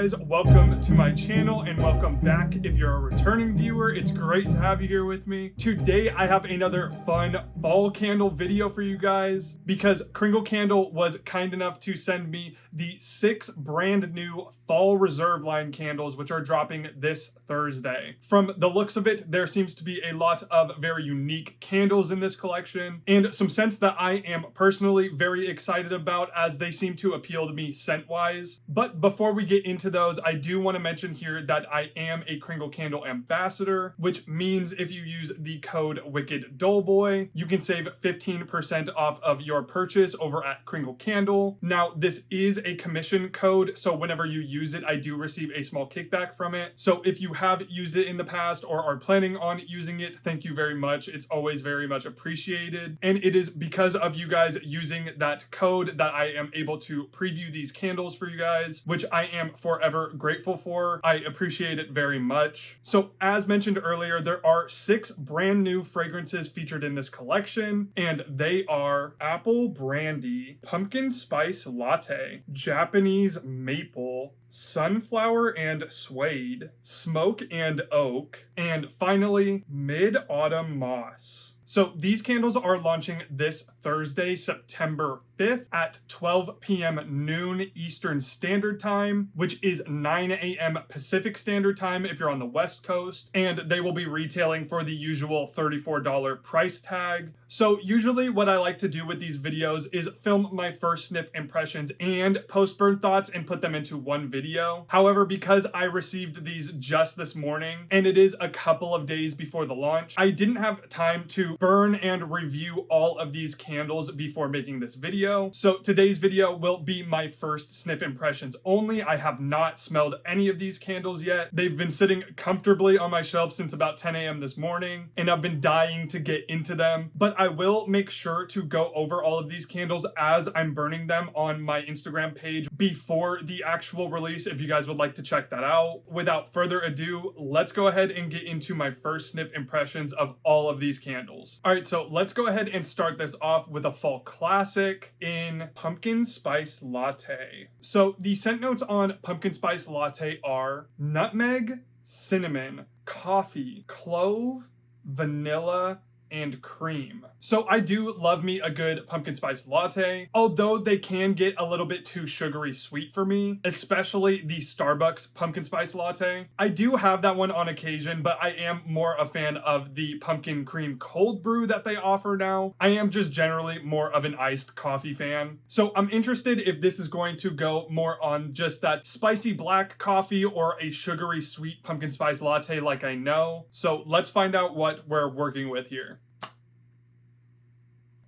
guys, welcome to my channel and welcome back if you're a returning viewer. It's great to have you here with me. Today I have another fun fall candle video for you guys because Kringle Candle was kind enough to send me the 6 brand new fall reserve line candles which are dropping this Thursday. From the looks of it, there seems to be a lot of very unique candles in this collection and some scents that I am personally very excited about as they seem to appeal to me scent-wise. But before we get into those, I do want to mention here that I am a Kringle Candle ambassador, which means if you use the code Wickeddullboy, you can save 15% off of your purchase over at Kringle Candle. Now, this is a commission code, so whenever you use it, I do receive a small kickback from it. So if you have used it in the past or are planning on using it, thank you very much. It's always very much appreciated. And it is because of you guys using that code that I am able to preview these candles for you guys, which I am forever grateful for. I appreciate it very much. So as mentioned earlier, there are 6 brand new fragrances featured in this collection, and they are Apple Brandy, Pumpkin Spice Latte, Japanese Maple, Sunflower and Suede, Smoke and Oak, and finally Mid-Autumn Moss. So these candles are launching this Thursday, September 5th at 12 p.m. noon Eastern Standard Time, which is 9 a.m. Pacific Standard Time if you're on the West Coast, and they will be retailing for the usual $34 price tag. So usually what I like to do with these videos is film my first sniff impressions and post-burn thoughts and put them into one video. However, because I received these just this morning and it is a couple of days before the launch, I didn't have time to burn and review all of these candles before making this video. So today's video will be my first sniff impressions only. I have not smelled any of these candles yet. They've been sitting comfortably on my shelf since about 10 a.m. this morning, and I've been dying to get into them. But I will make sure to go over all of these candles as I'm burning them on my Instagram page before the actual release if you guys would like to check that out. Without further ado, let's go ahead and get into my first sniff impressions of all of these candles. All right, so let's go ahead and start this off with a fall classic in Pumpkin Spice Latte. So the scent notes on Pumpkin Spice Latte are nutmeg, cinnamon, coffee, clove, vanilla, and cream. So I do love me a good pumpkin spice latte, although they can get a little bit too sugary sweet for me, especially the Starbucks pumpkin spice latte. I do have that one on occasion, but I am more a fan of the pumpkin cream cold brew that they offer now. I am just generally more of an iced coffee fan. So I'm interested if this is going to go more on just that spicy black coffee or a sugary sweet pumpkin spice latte like I know. So let's find out what we're working with here.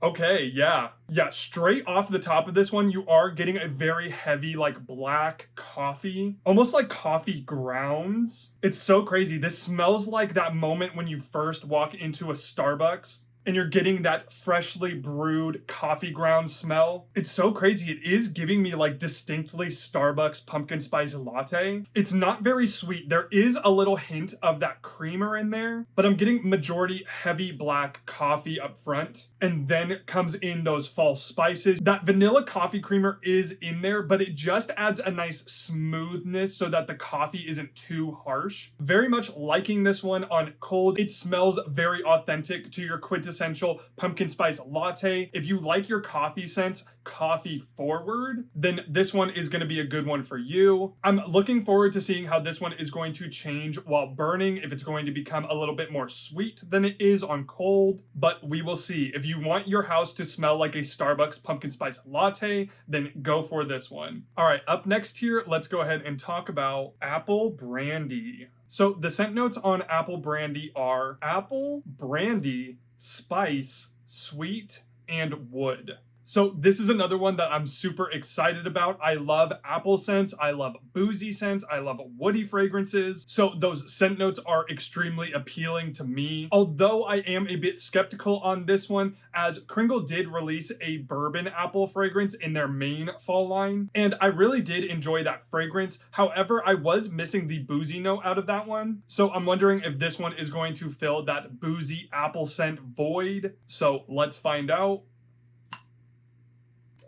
Okay, yeah, straight off the top of this one, you are getting a very heavy, like, black coffee, almost like coffee grounds. It's so crazy. This smells like that moment when you first walk into a Starbucks and you're getting that freshly brewed coffee ground smell. It's so crazy. It is giving me like distinctly Starbucks pumpkin spice latte. It's not very sweet. There is a little hint of that creamer in there, but I'm getting majority heavy black coffee up front. And then comes in those fall spices. That vanilla coffee creamer is in there, but it just adds a nice smoothness so that the coffee isn't too harsh. Very much liking this one on cold. It smells very authentic to your quintessential pumpkin spice latte. If you like your coffee scents coffee forward, then this one is going to be a good one for you. I'm looking forward to seeing how this one is going to change while burning, if it's going to become a little bit more sweet than it is on cold, but we will see. If you want your house to smell like a Starbucks pumpkin spice latte, then go for this one. All right, up next here, let's go ahead and talk about Apple Brandy. So the scent notes on Apple Brandy are apple, brandy, spice, sweet, and wood. So this is another one that I'm super excited about. I love apple scents. I love boozy scents. I love woody fragrances. So those scent notes are extremely appealing to me. Although I am a bit skeptical on this one, as Kringle did release a bourbon apple fragrance in their main fall line, and I really did enjoy that fragrance. However, I was missing the boozy note out of that one. So I'm wondering if this one is going to fill that boozy apple scent void. So let's find out.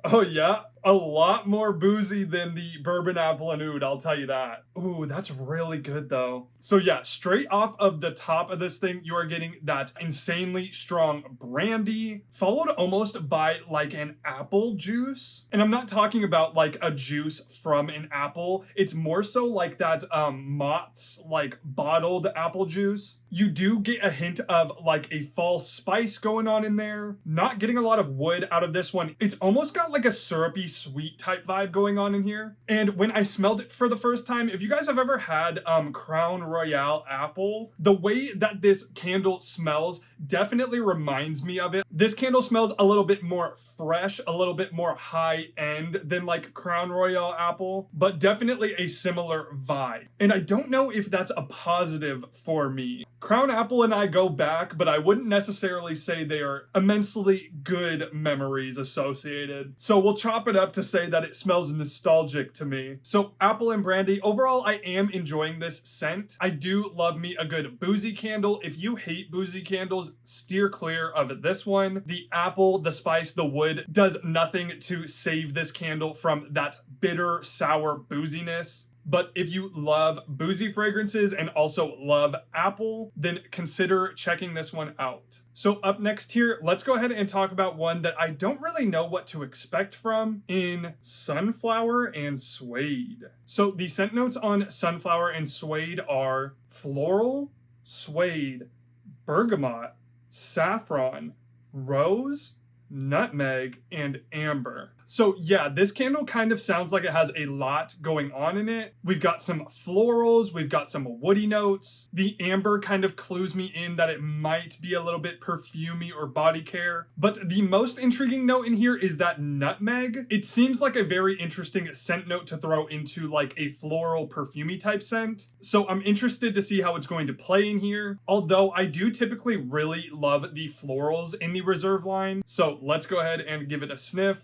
Oh yeah, A lot more boozy than the bourbon apple and oud, I'll tell you that. Ooh, that's really good though. So yeah, straight off of the top of this thing, you are getting that insanely strong brandy, followed almost by like an apple juice. And I'm not talking about like a juice from an apple. It's more so like that Mott's like bottled apple juice. You do get a hint of like a fall spice going on in there. Not getting a lot of wood out of this one. It's almost got like a syrupy sweet type vibe going on in here. And when I smelled it for the first time, if you guys have ever had Crown Royal apple, the way that this candle smells definitely reminds me of it. This candle smells a little bit more fresh, a little bit more high end than like Crown Royal apple, but definitely a similar vibe. And I don't know if that's a positive for me. Crown apple and I go back, but I wouldn't necessarily say they are immensely good memories associated. So we'll chop it up to say that it smells nostalgic to me. So apple and brandy, overall I am enjoying this scent. I do love me a good boozy candle. If you hate boozy candles, steer clear of this one. The apple, the spice, the wood does nothing to save this candle from that bitter, sour booziness. But if you love boozy fragrances and also love apple, then consider checking this one out. So up next here, let's go ahead and talk about one that I don't really know what to expect from in Sunflower and Suede. So the scent notes on Sunflower and Suede are floral, suede, bergamot, saffron, rose, nutmeg, and amber. So yeah, this candle kind of sounds like it has a lot going on in it. We've got some florals, we've got some woody notes. The amber kind of clues me in that it might be a little bit perfumey or body care. But the most intriguing note in here is that nutmeg. It seems like a very interesting scent note to throw into like a floral perfumey type scent. So I'm interested to see how it's going to play in here. Although I do typically really love the florals in the Reserve line. So let's go ahead and give it a sniff.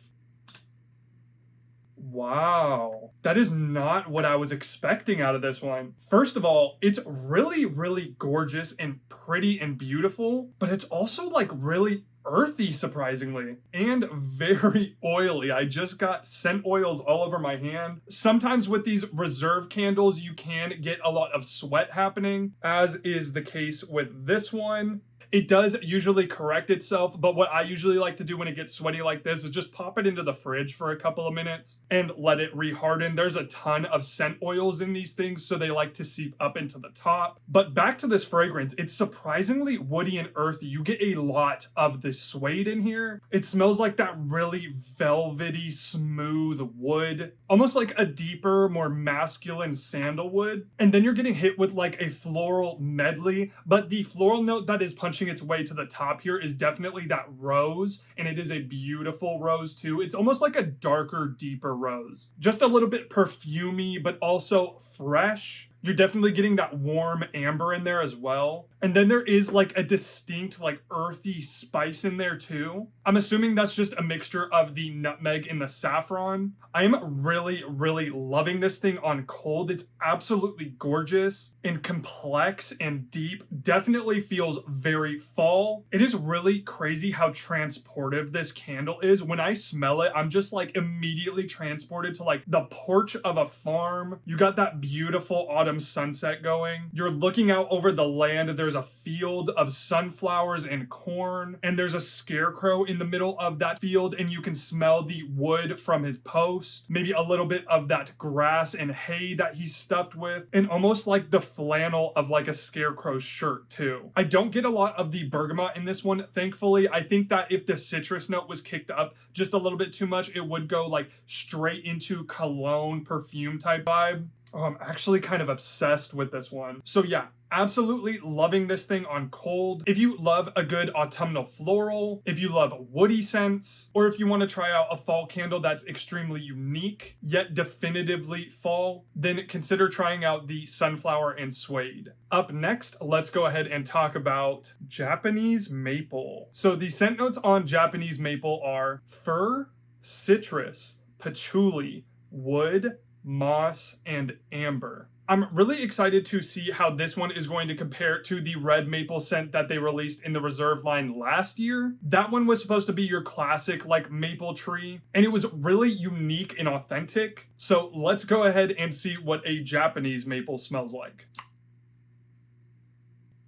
Wow, that is not what I was expecting out of this one. First of all, it's really, really gorgeous and pretty and beautiful, but it's also like really earthy, surprisingly, and very oily. I just got scent oils all over my hand. Sometimes with these Reserve candles, you can get a lot of sweat happening, as is the case with this one. It does usually correct itself, but what I usually like to do when it gets sweaty like this is just pop it into the fridge for a couple of minutes and let it reharden. There's a ton of scent oils in these things, so they like to seep up into the top. But back to this fragrance, it's surprisingly woody and earthy. You get a lot of the suede in here. It smells like that really velvety, smooth wood, almost like a deeper, more masculine sandalwood. And then you're getting hit with like a floral medley, but the floral note that is punching its way to the top here is definitely that rose, and it is a beautiful rose too. It's almost like a darker, deeper rose. Just a little bit perfumey, but also fresh. You're definitely getting that warm amber in there as well. And then there is like a distinct like earthy spice in there too. I'm assuming that's just a mixture of the nutmeg and the saffron. I am really, really loving this thing on cold. It's absolutely gorgeous and complex and deep. Definitely feels very fall. It is really crazy how transportive this candle is. When I smell it, I'm just like immediately transported to like the porch of a farm. You got that beautiful autumn sunset going. You're looking out over the land. There's a field of sunflowers and corn, and there's a scarecrow in the middle of that field, and you can smell the wood from his post, maybe a little bit of that grass and hay that he's stuffed with, and almost like the flannel of like a scarecrow's shirt too. I don't get a lot of the bergamot in this one, thankfully. I think that if the citrus note was kicked up just a little bit too much, it would go like straight into cologne perfume type vibe. Oh, I'm actually kind of obsessed with this one. So yeah, absolutely loving this thing on cold. If you love a good autumnal floral, if you love woody scents, or if you want to try out a fall candle that's extremely unique, yet definitively fall, then consider trying out the Sunflower and Suede. Up next, let's go ahead and talk about Japanese maple. So the scent notes on Japanese maple are fir, citrus, patchouli, wood, moss, and amber. I'm really excited to see how this one is going to compare to the red maple scent that they released in the Reserve line last year. That one was supposed to be your classic like maple tree, and it was really unique and authentic. So let's go ahead and see what a Japanese maple smells like.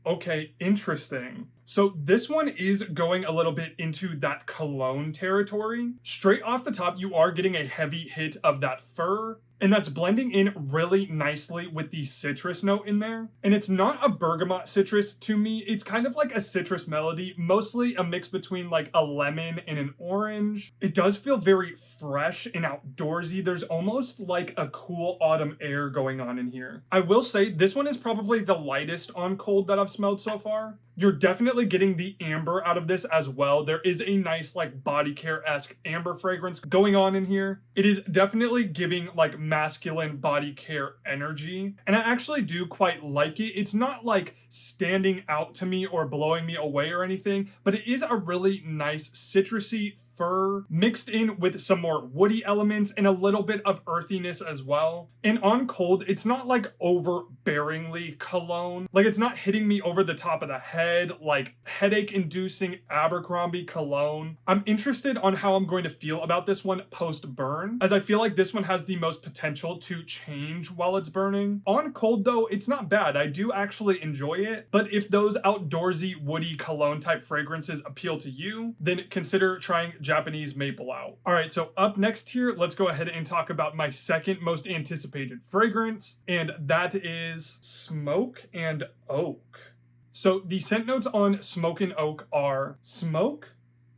Okay, interesting. So this one is going a little bit into that cologne territory. Straight off the top, you are getting a heavy hit of that fir, and that's blending in really nicely with the citrus note in there. And it's not a bergamot citrus to me. It's kind of like a citrus melody, mostly a mix between like a lemon and an orange. It does feel very fresh and outdoorsy. There's almost like a cool autumn air going on in here. I will say this one is probably the lightest on cold that I've smelled so far. You're definitely getting the amber out of this as well. There is a nice like body care-esque amber fragrance going on in here. It is definitely giving like masculine body care energy, and I actually do quite like it. It's not like standing out to me or blowing me away or anything, but it is a really nice citrusy fir mixed in with some more woody elements and a little bit of earthiness as well. And on cold, it's not like overbearingly cologne. Like it's not hitting me over the top of the head, like headache inducing Abercrombie cologne. I'm interested on how I'm going to feel about this one post burn, as I feel like this one has the most potential to change while it's burning. On cold though, it's not bad. I do actually enjoy it, but if those outdoorsy woody cologne type fragrances appeal to you, then consider trying Japanese maple out. All right, so up next here, let's go ahead and talk about my second most anticipated fragrance, and that is Smoke and Oak. So the scent notes on Smoke and Oak are smoke,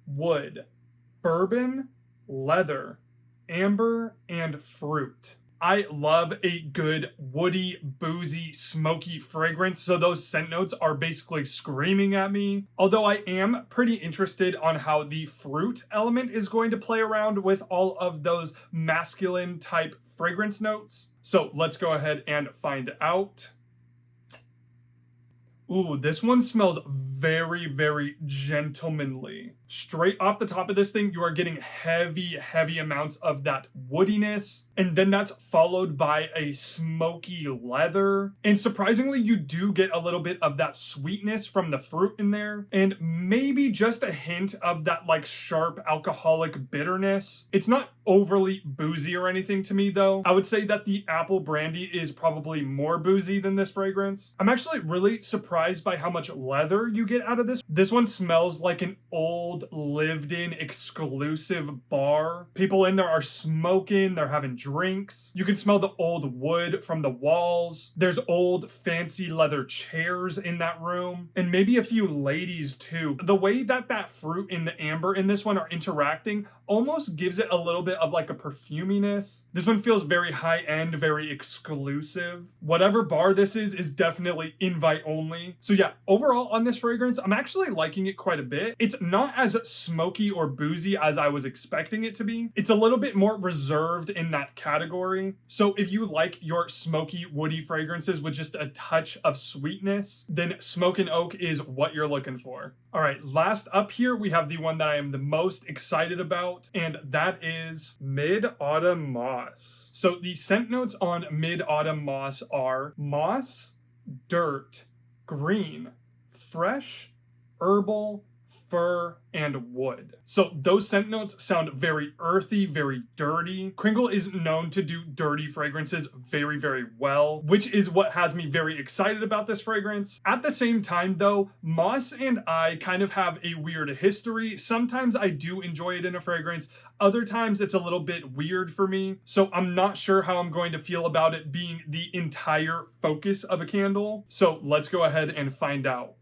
wood, bourbon, leather, amber, and fruit. I love a good woody, boozy, smoky fragrance, so those scent notes are basically screaming at me. Although I am pretty interested on how the fruit element is going to play around with all of those masculine type fragrance notes. So let's go ahead and find out. Ooh, this one smells very, very gentlemanly. Straight off the top of this thing, you are getting heavy, heavy amounts of that woodiness. And then that's followed by a smoky leather. And surprisingly, you do get a little bit of that sweetness from the fruit in there. And maybe just a hint of that like sharp alcoholic bitterness. It's not overly boozy or anything to me though. I would say that the apple brandy is probably more boozy than this fragrance. I'm actually really surprised by how much leather you get out of this. This one smells like an old lived-in exclusive bar. People in there are smoking, they're having drinks. You can smell the old wood from the walls. There's old fancy leather chairs in that room, and maybe a few ladies too. The way that that fruit and the amber in this one are interacting almost gives it a little bit of like a perfuminess. This one feels very high-end, very exclusive. Whatever bar this is definitely invite only. So yeah, overall on this fragrance, I'm actually liking it quite a bit. It's not as smoky or boozy as I was expecting it to be. It's a little bit more reserved in that category. So if you like your smoky, woody fragrances with just a touch of sweetness, then Smoke and Oak is what you're looking for. All right, last up here, we have the one that I am the most excited about, and that is Mid-Autumn Moss. So the scent notes on Mid-Autumn Moss are moss, dirt, green, fresh, herbal, fir, and wood. So those scent notes sound very earthy, very dirty. Kringle is known to do dirty fragrances very, very well, which is what has me very excited about this fragrance. At the same time though, moss and I kind of have a weird history. Sometimes I do enjoy it in a fragrance. Other times it's a little bit weird for me. So I'm not sure how I'm going to feel about it being the entire focus of a candle. So let's go ahead and find out.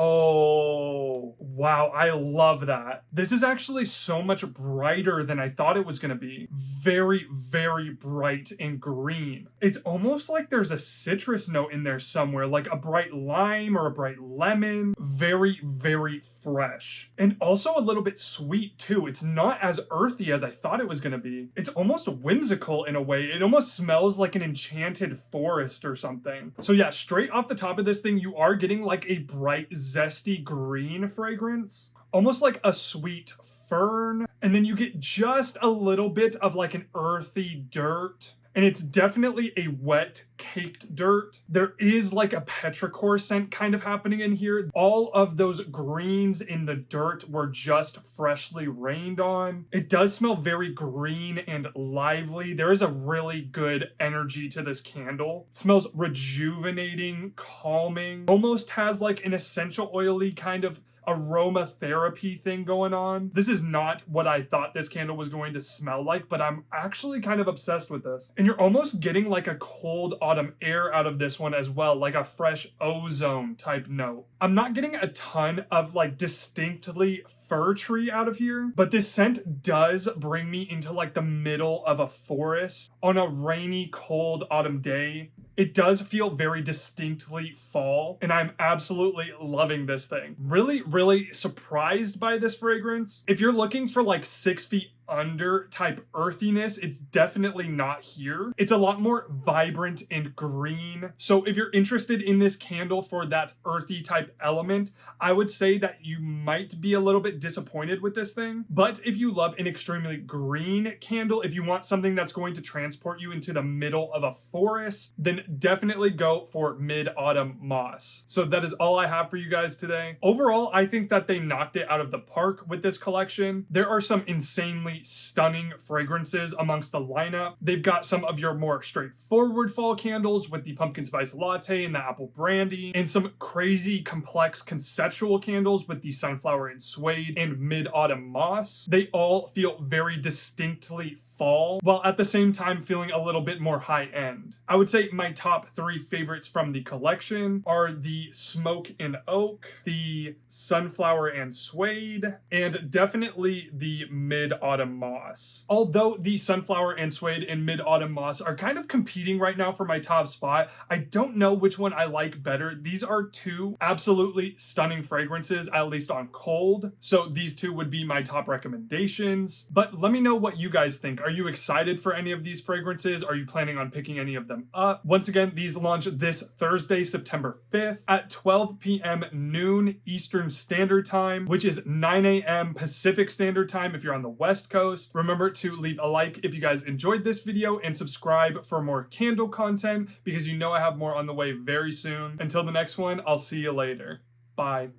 Oh, wow, I love that. This is actually so much brighter than I thought it was going to be. Very, very bright and green. It's almost like there's a citrus note in there somewhere, like a bright lime or a bright lemon. Very, very fresh. And also a little bit sweet too. It's not as earthy as I thought it was going to be. It's almost whimsical in a way. It almost smells like an enchanted forest or something. So yeah, straight off the top of this thing, you are getting like a bright, zesty green fragrance, almost like a sweet fern, and then you get just a little bit of like an earthy dirt, and it's definitely a wet caked dirt. There is like a petrichor scent kind of happening in here. All of those greens in the dirt were just freshly rained on. It does smell very green and lively. There is a really good energy to this candle. It smells rejuvenating, calming, almost has like an essential oily kind of aromatherapy thing going on. This is not what I thought this candle was going to smell like, but I'm actually kind of obsessed with this. And you're almost getting like a cold autumn air out of this one as well, like a fresh ozone type note. I'm not getting a ton of like distinctly fir tree out of here, but this scent does bring me into like the middle of a forest on a rainy, cold autumn day. It does feel very distinctly fall, and I'm absolutely loving this thing. Really, really surprised by this fragrance. If you're looking for like 6 feet under type earthiness, it's definitely not here. It's a lot more vibrant and green. So if you're interested in this candle for that earthy type element, I would say that you might be a little bit disappointed with this thing. But if you love an extremely green candle, if you want something that's going to transport you into the middle of a forest, then definitely go for Mid-Autumn Moss. So that is all I have for you guys today. Overall, I think that they knocked it out of the park with this collection. There are some insanely stunning fragrances amongst the lineup. They've got some of your more straightforward fall candles with the pumpkin spice latte and the apple brandy, and some crazy complex conceptual candles with the sunflower and suede and mid-autumn moss. They all feel very distinctly fall, while at the same time feeling a little bit more high end. I would say my top 3 favorites from the collection are the smoke and oak, the sunflower and suede, and definitely the mid-autumn moss. Although the sunflower and suede and mid-autumn moss are kind of competing right now for my top spot, I don't know which one I like better. These are 2 absolutely stunning fragrances, at least on cold. So these 2 would be my top recommendations. But let me know what you guys think. Are you excited for any of these fragrances? Are you planning on picking any of them up? Once again, these launch this Thursday, September 5th at 12 p.m. noon Eastern Standard Time, which is 9 a.m. Pacific Standard Time if you're on the West Coast. Remember to leave a like if you guys enjoyed this video and subscribe for more candle content because you know I have more on the way very soon. Until the next one, I'll see you later. Bye.